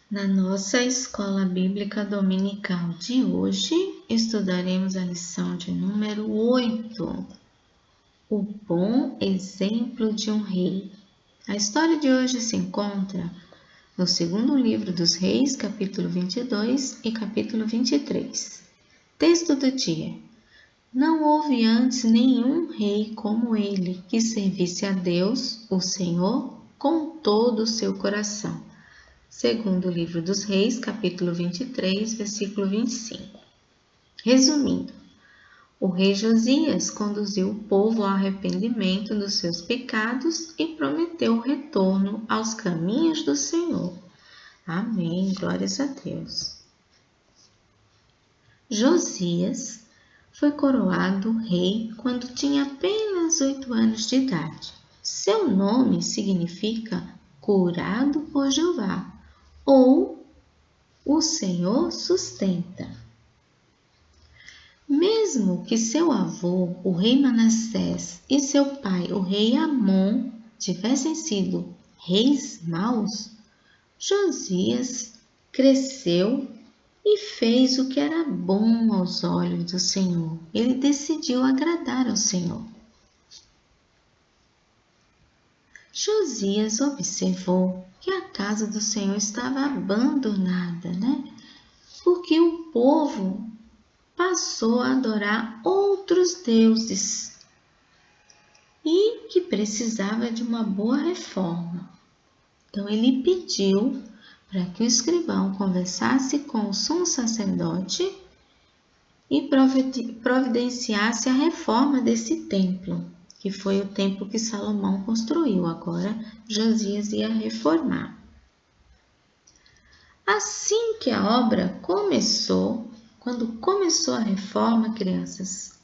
Na nossa escola bíblica dominical de hoje, estudaremos a lição de número 8, o bom exemplo de um rei. A história de hoje se encontra no segundo livro dos Reis, capítulo 22 e capítulo 23. Texto do dia. Não houve antes nenhum rei como ele, que servisse a Deus, o Senhor, com todo o seu coração. Segundo livro dos Reis, capítulo 23, versículo 25. Resumindo, o rei Josias conduziu o povo ao arrependimento dos seus pecados e prometeu o retorno aos caminhos do Senhor. Amém, glórias a Deus. Josias foi coroado rei quando tinha apenas 8 anos de idade. Seu nome significa curado por Jeová, ou o Senhor sustenta. Mesmo que seu avô, o rei Manassés, e seu pai, o rei Amon, tivessem sido reis maus, Josias cresceu e fez o que era bom aos olhos do Senhor. Ele decidiu agradar ao Senhor. Josias observou que a casa do Senhor estava abandonada, Porque o povo passou a adorar outros deuses e que precisava de uma boa reforma. Então ele pediu para que o escrivão conversasse com o sumo sacerdote e providenciasse a reforma desse templo, que foi o templo que Salomão construiu. Agora Josias ia reformar. Assim que a obra começou, quando começou a reforma, crianças,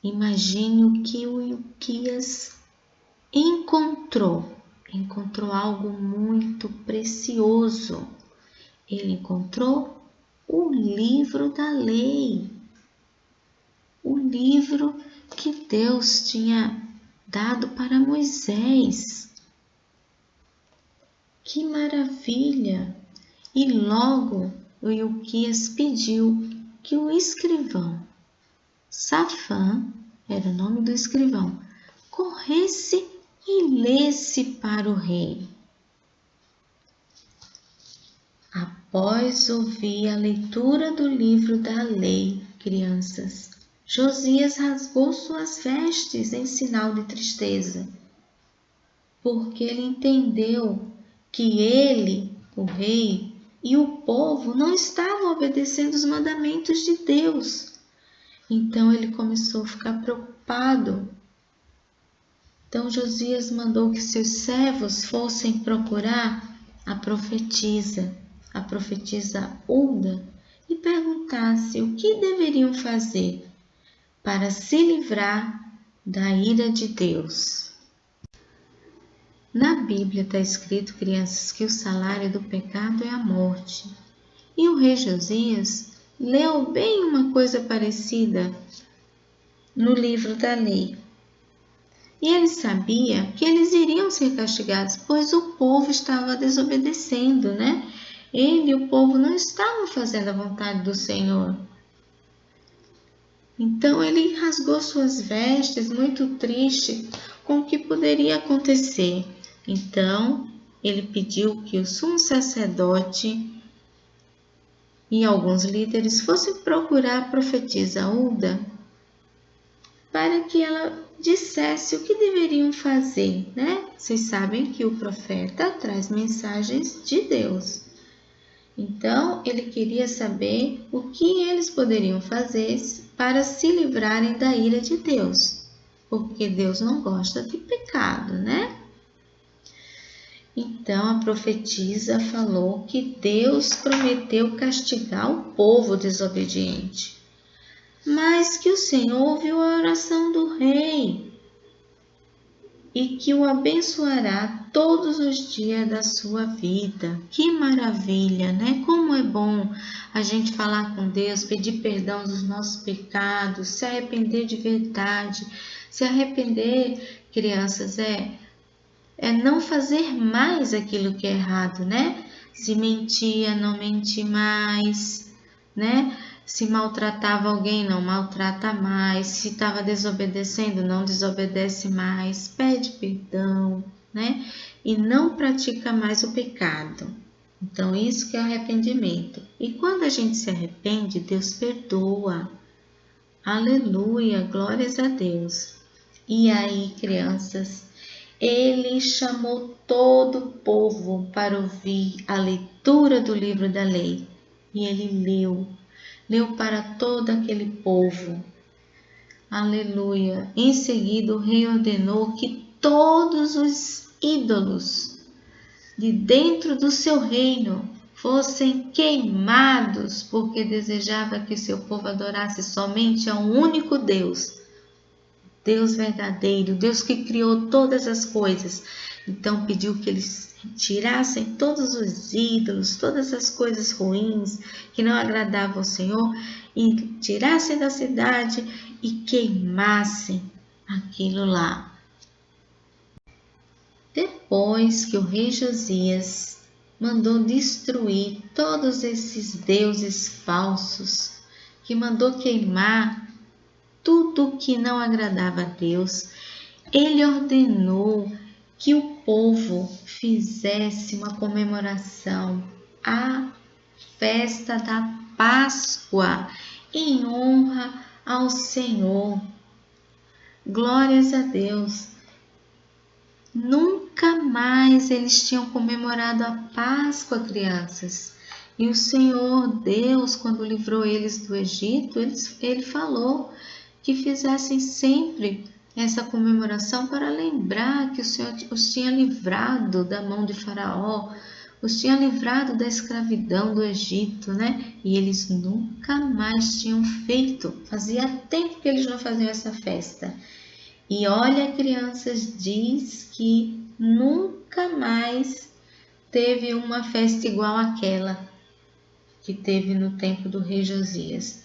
imagine o que o Ilquias encontrou algo muito precioso. Ele encontrou o livro da lei, o livro que Deus tinha dado para Moisés. Que maravilha! E logo o Ilquias pediu que o escrivão, Safã, era o nome do escrivão, corresse e lesse para o rei. Após ouvir a leitura do livro da lei, crianças, Josias rasgou suas vestes em sinal de tristeza, porque ele entendeu que ele, o rei, e o povo não estavam obedecendo os mandamentos de Deus. Então ele começou a ficar preocupado. Então Josias mandou que seus servos fossem procurar a profetisa Hulda, e perguntasse o que deveriam fazer para se livrar da ira de Deus. Na Bíblia está escrito, crianças, que o salário do pecado é a morte. E o rei Josias leu bem uma coisa parecida no livro da lei. E ele sabia que eles iriam ser castigados, pois o povo estava desobedecendo, Ele e o povo não estavam fazendo a vontade do Senhor. Então ele rasgou suas vestes, muito triste com o que poderia acontecer. Então ele pediu que o sumo sacerdote e alguns líderes fossem procurar a profetisa Hulda para que ela dissesse o que deveriam fazer, Vocês sabem que o profeta traz mensagens de Deus. Então, ele queria saber o que eles poderiam fazer para se livrarem da ira de Deus, porque Deus não gosta de pecado, Então, a profetisa falou que Deus prometeu castigar o povo desobediente, mas que o Senhor ouviu a oração do rei e que o abençoará todos os dias da sua vida. Que maravilha, Como é bom a gente falar com Deus, pedir perdão dos nossos pecados, se arrepender de verdade. Se arrepender, crianças, é não fazer mais aquilo que é errado, Se mentia, não mente mais, né? Se maltratava alguém, não maltrata mais. Se estava desobedecendo, não desobedece mais. Pede perdão, né? E não pratica mais o pecado. Então, isso que é arrependimento. E quando a gente se arrepende, Deus perdoa. Aleluia, glórias a Deus. E aí, crianças, ele chamou todo o povo para ouvir a leitura do livro da lei. E ele leu para todo aquele povo. Aleluia. Em seguida, o rei ordenou que todos os ídolos de dentro do seu reino fossem queimados, porque desejava que seu povo adorasse somente a um único Deus, Deus verdadeiro, Deus que criou todas as coisas. Então pediu que eles tirassem todos os ídolos, todas as coisas ruins que não agradavam ao Senhor, e tirassem da cidade e queimassem aquilo lá. Depois que o rei Josias mandou destruir todos esses deuses falsos, que mandou queimar tudo que não agradava a Deus, ele ordenou que o povo fizesse uma comemoração, a festa da Páscoa, em honra ao Senhor. Glórias a Deus! Nunca mais eles tinham comemorado a Páscoa, crianças. E o Senhor Deus, quando livrou eles do Egito, ele falou que fizessem sempre essa comemoração para lembrar que o Senhor os tinha livrado da mão de Faraó, os tinha livrado da escravidão do Egito, né? E eles nunca mais tinham feito. Fazia tempo que eles não faziam essa festa. E olha, crianças, diz que nunca mais teve uma festa igual àquela que teve no tempo do rei Josias.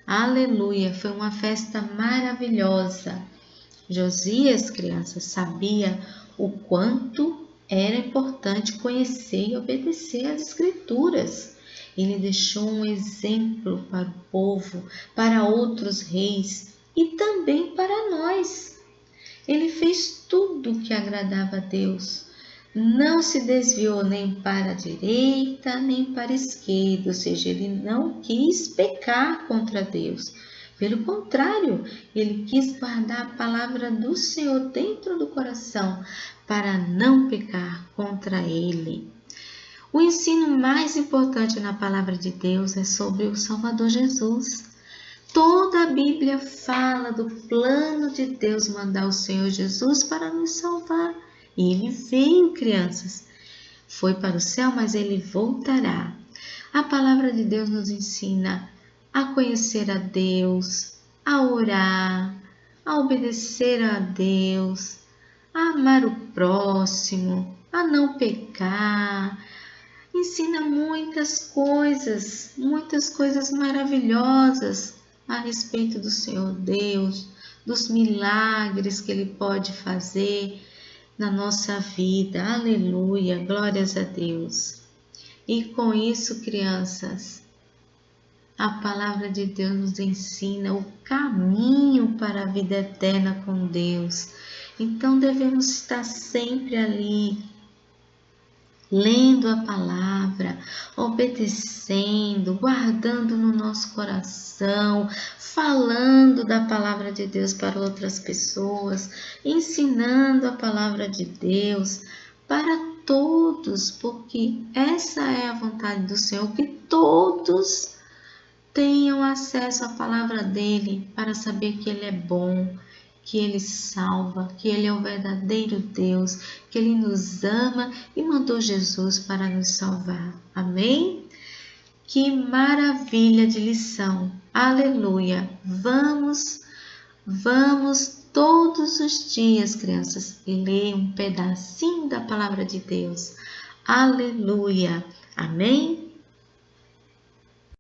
Aleluia, foi uma festa maravilhosa. Josias, crianças, sabia o quanto era importante conhecer e obedecer às Escrituras. Ele deixou um exemplo para o povo, para outros reis, e também para nós. Ele fez tudo o que agradava a Deus. Não se desviou nem para a direita, nem para a esquerda, ou seja, ele não quis pecar contra Deus. Pelo contrário, ele quis guardar a palavra do Senhor dentro do coração para não pecar contra ele. O ensino mais importante na palavra de Deus é sobre o Salvador Jesus. Toda a Bíblia fala do plano de Deus mandar o Senhor Jesus para nos salvar. E ele veio, crianças. Foi para o céu, mas ele voltará. A palavra de Deus nos ensina a conhecer a Deus, a orar, a obedecer a Deus, a amar o próximo, a não pecar. Ensina muitas coisas maravilhosas a respeito do Senhor Deus, dos milagres que Ele pode fazer na nossa vida. Aleluia, glórias a Deus. E com isso, crianças, a palavra de Deus nos ensina o caminho para a vida eterna com Deus. Então devemos estar sempre ali, lendo a palavra, obedecendo, guardando no nosso coração, falando da palavra de Deus para outras pessoas, ensinando a palavra de Deus para todos, porque essa é a vontade do Senhor, que todos tenham acesso à palavra dele para saber que ele é bom, que Ele salva, que Ele é o verdadeiro Deus, que Ele nos ama e mandou Jesus para nos salvar. Amém? Que maravilha de lição! Aleluia! Vamos todos os dias, crianças, ler um pedacinho da palavra de Deus. Aleluia! Amém?